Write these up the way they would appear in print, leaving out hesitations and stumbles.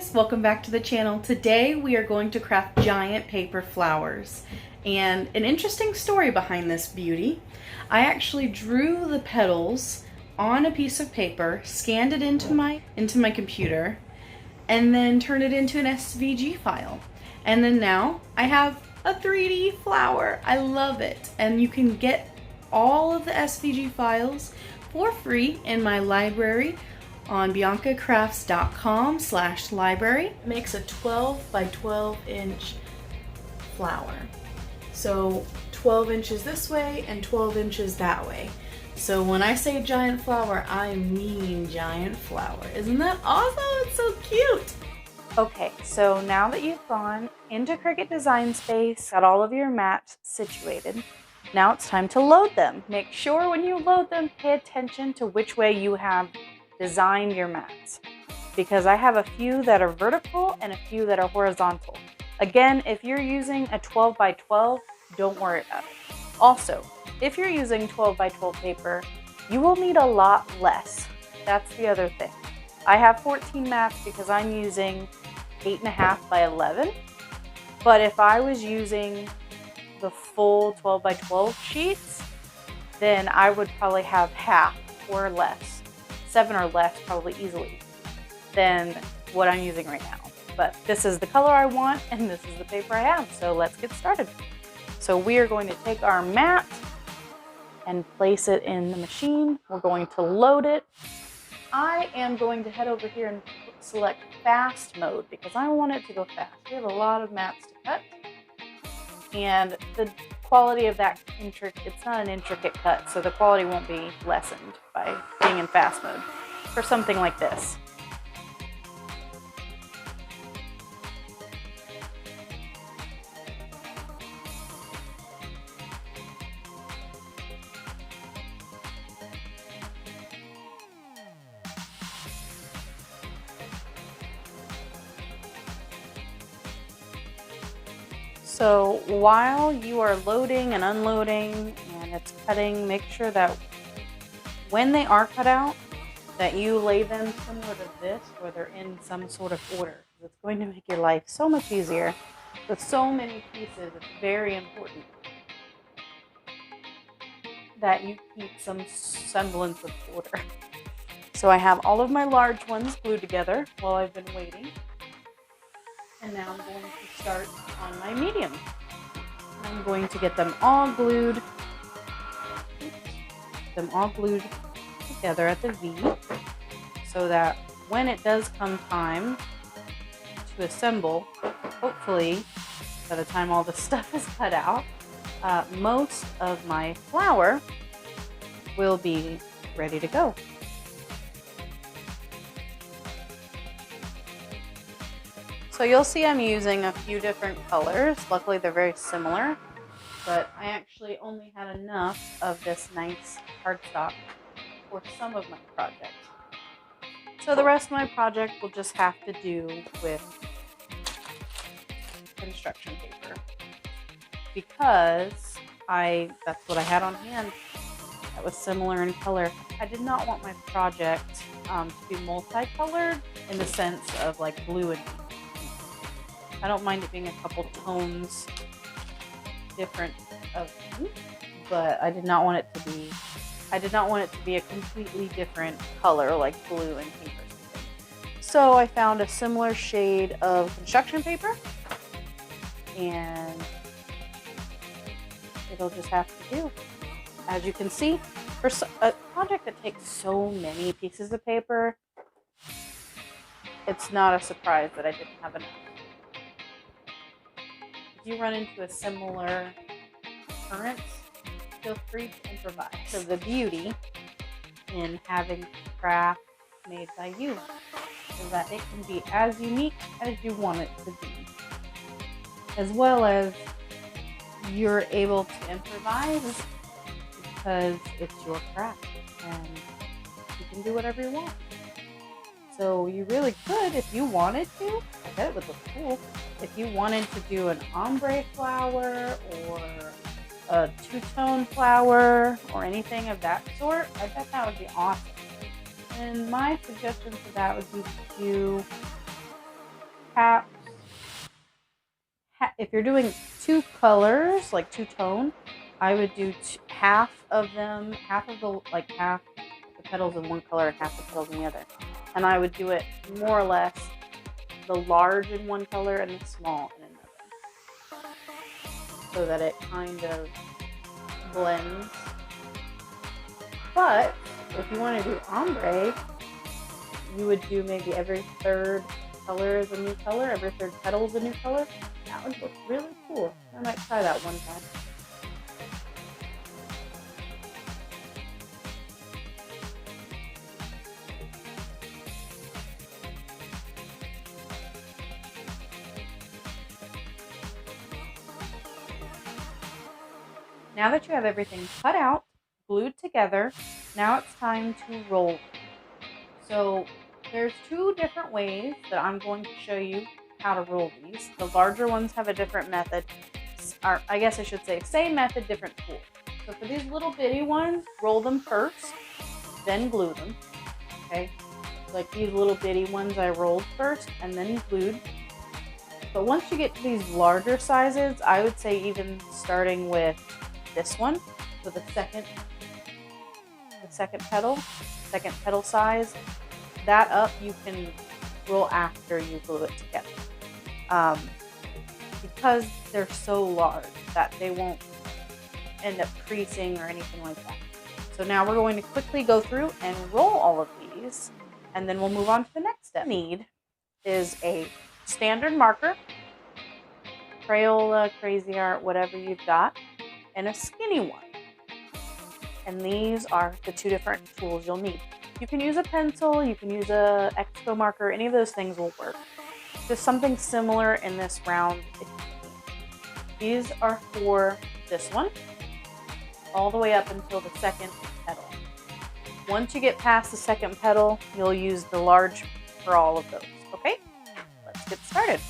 guys, welcome back to the channel. Today we are going to craft giant paper flowers, and an interesting story behind this beauty. I actually drew the petals on a piece of paper, scanned it into my computer, and then turned it into an SVG file. And then now I have a 3D flower. I love it. And you can get all of the SVG files for free in my library on biancacrafts.com/library. It makes a 12 by 12 inch flower. So 12 inches this way and 12 inches that way. So when I say giant flower, I mean giant flower. Isn't that awesome? It's so cute. Okay, so now that you've gone into Cricut Design Space, got all of your mats situated, now it's time to load them. Make sure when you load them, pay attention to which way you have designed your mats, because I have a few that are vertical and a few that are horizontal. Again, if you're using a 12 by 12, don't worry about it. Also, if you're using 12 by 12 paper, you will need a lot less. That's the other thing. I have 14 mats because I'm using 8.5 by 11. But if I was using the full 12 by 12 sheets, then I would probably have half or less, 7 or less probably easily, than what I'm using right now. But this is the color I want and this is the paper I have, so let's get started. So we are going to take our mat and place it in the machine. We're going to load it. I am going to head over here and select fast mode because I want it to go fast. We have a lot of mats to cut, and the quality of that it's not an intricate cut, so the quality won't be lessened by being in fast mode for something like this. So while you are loading and unloading and it's cutting, make sure that when they are cut out, that you lay them similar to this, where they're in some sort of order. It's going to make your life so much easier. With so many pieces, it's very important that you keep some semblance of order. So I have all of my large ones glued together while I've been waiting. And now I'm going to start on my medium. I'm going to get them all glued, together at the V, so that when it does come time to assemble, hopefully by the time all the stuff is cut out, most of my flower will be ready to go. So you'll see I'm using a few different colors. Luckily they're very similar, but I actually only had enough of this nice cardstock for some of my project. So the rest of my project will just have to do with construction paper, because that's what I had on hand that was similar in color. I did not want my project to be multicolored in the sense of like blue and pink. I don't mind it being a couple tones different of pink, but I did not want it to be a completely different color like blue and pink or something. So I found a similar shade of construction paper, and it'll just have to do. As you can see, for a project that takes so many pieces of paper, it's not a surprise that I didn't have enough. If you run into a similar occurrence, feel free to improvise. So the beauty in having craft made by you is that it can be as unique as you want it to be, as well as you're able to improvise because it's your craft and you can do whatever you want. So you really could, if you wanted to, I bet it would look cool, if you wanted to do an ombre flower or a two-tone flower or anything of that sort, I bet that would be awesome. And my suggestion for that would be to do perhaps, if you're doing two colors, like two-tone, I would do half of them, half the petals in one color and half the petals in the other. And I would do it more or less the large in one color and the small in another, so that it kind of blends. But if you want to do ombre, you would do maybe every third color is a new color, every third petal is a new color. That would look really cool. I might try that one time. Now that you have everything cut out, glued together, now it's time to roll them. So there's two different ways that I'm going to show you how to roll these. The larger ones have a different method, or I guess I should say same method, different tool. So for these little bitty ones, roll them first, then glue them. Okay, like these little bitty ones I rolled first and then glued. But once you get to these larger sizes, I would say even starting with this one, so the second petal size, that up you can roll after you glue it together, because they're so large that they won't end up creasing or anything like that. So now we're going to quickly go through and roll all of these, and then we'll move on to the next step. What we need is a standard marker, Crayola, Crazy Art, whatever you've got, and a skinny one. And these are the two different tools you'll need. You can use a pencil, you can use a Expo marker, any of those things will work. Just something similar in this round. These are for this one, all the way up until the second petal. Once you get past the second petal, you'll use the large for all of those, okay? Let's get started.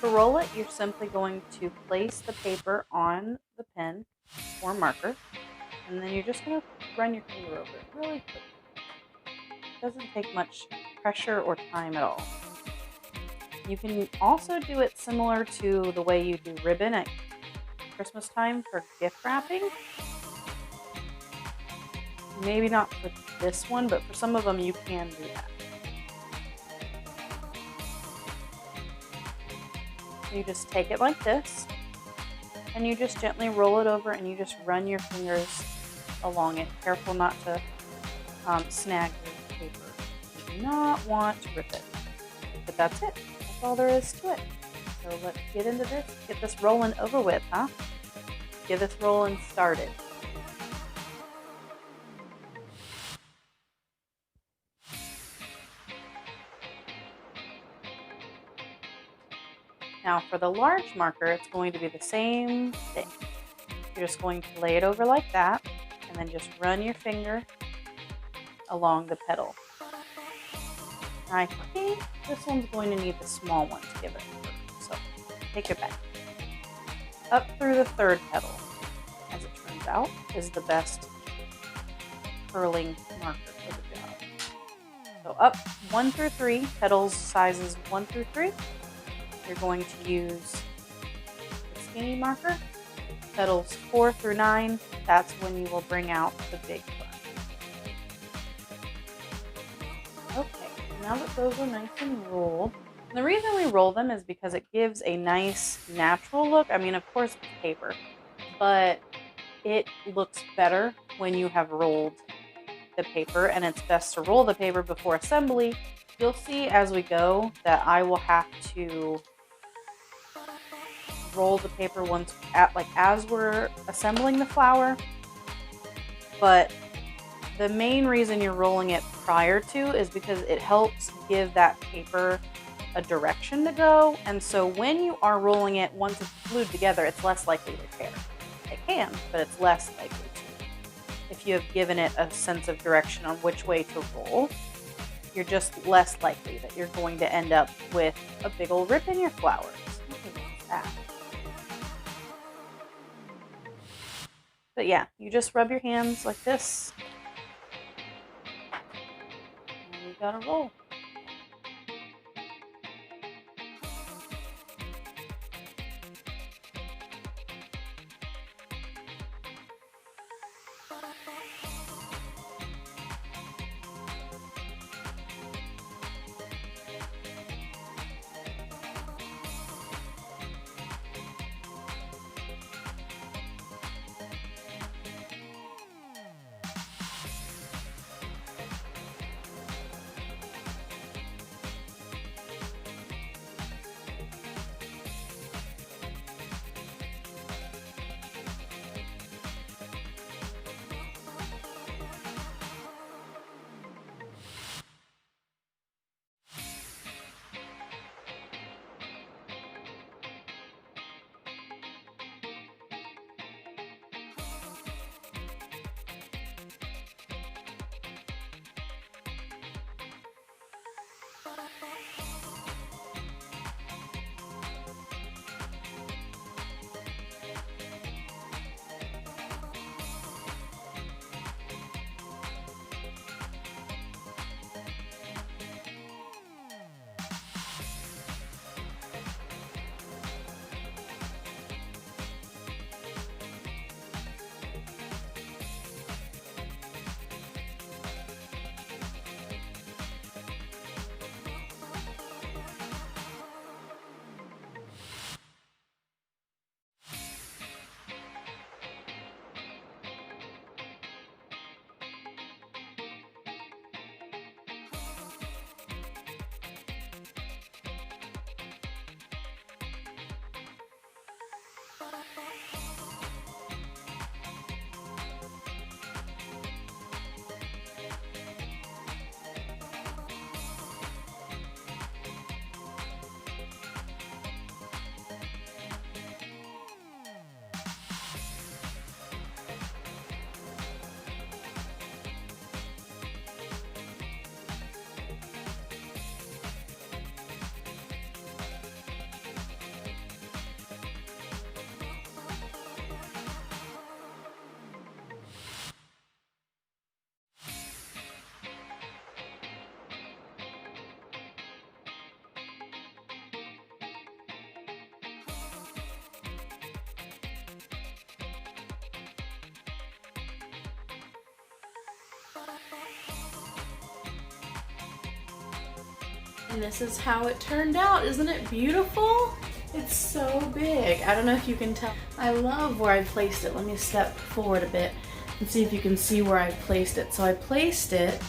To roll it, you're simply going to place the paper on the pen or marker, and then you're just going to run your finger over it really quickly. It doesn't take much pressure or time at all. You can also do it similar to the way you do ribbon at Christmas time for gift wrapping. Maybe not for this one, but for some of them you can do that. You just take it like this, and you just gently roll it over, and you just run your fingers along it. Careful not to snag your paper. You do not want to rip it. But that's it. That's all there is to it. So let's get into this. Get this rolling over with, huh? Get this rolling started. Now for the large marker, it's going to be the same thing. You're just going to lay it over like that, and then just run your finger along the petal. I think this one's going to need the small one to give it a curve, so take it back. Up through the third petal, as it turns out, is the best curling marker for the job. So up 1 through 3, petals sizes 1 through 3. You're going to use the skinny marker. Petals 4 through 9, that's when you will bring out the big one. Okay, now that those are nice and rolled, and the reason we roll them is because it gives a nice natural look. I mean, of course it's paper, but it looks better when you have rolled the paper, and it's best to roll the paper before assembly. You'll see as we go that I will have to roll the paper as we're assembling the flower, but the main reason you're rolling it prior to is because it helps give that paper a direction to go, and so when you are rolling it, once it's glued together, it's less likely to tear. It can, but it's less likely to if you have given it a sense of direction on which way to roll. you're just less likely that you're going to end up with a big old rip in your flowers. Okay, what's that? But yeah, you just rub your hands like this, and you gotta roll. And this is how it turned out. Isn't it beautiful? It's so big. I don't know if you can tell. I love where I placed it. Let me step forward a bit and see if you can see where I placed it. So I placed it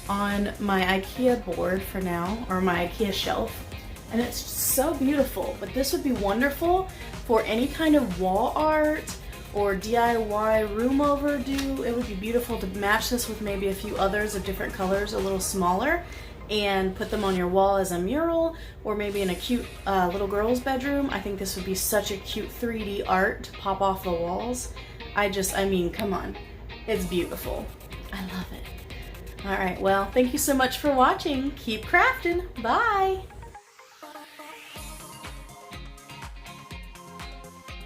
on my IKEA board for now, or my IKEA shelf, and it's so beautiful. But this would be wonderful for any kind of wall art or DIY room overdo. It would be beautiful to match this with maybe a few others of different colors, a little smaller, and put them on your wall as a mural, or maybe in a cute little girl's bedroom. I think this would be such a cute 3D art to pop off the walls. I mean, come on. It's beautiful. I love it. All right, well, thank you so much for watching. Keep crafting. Bye.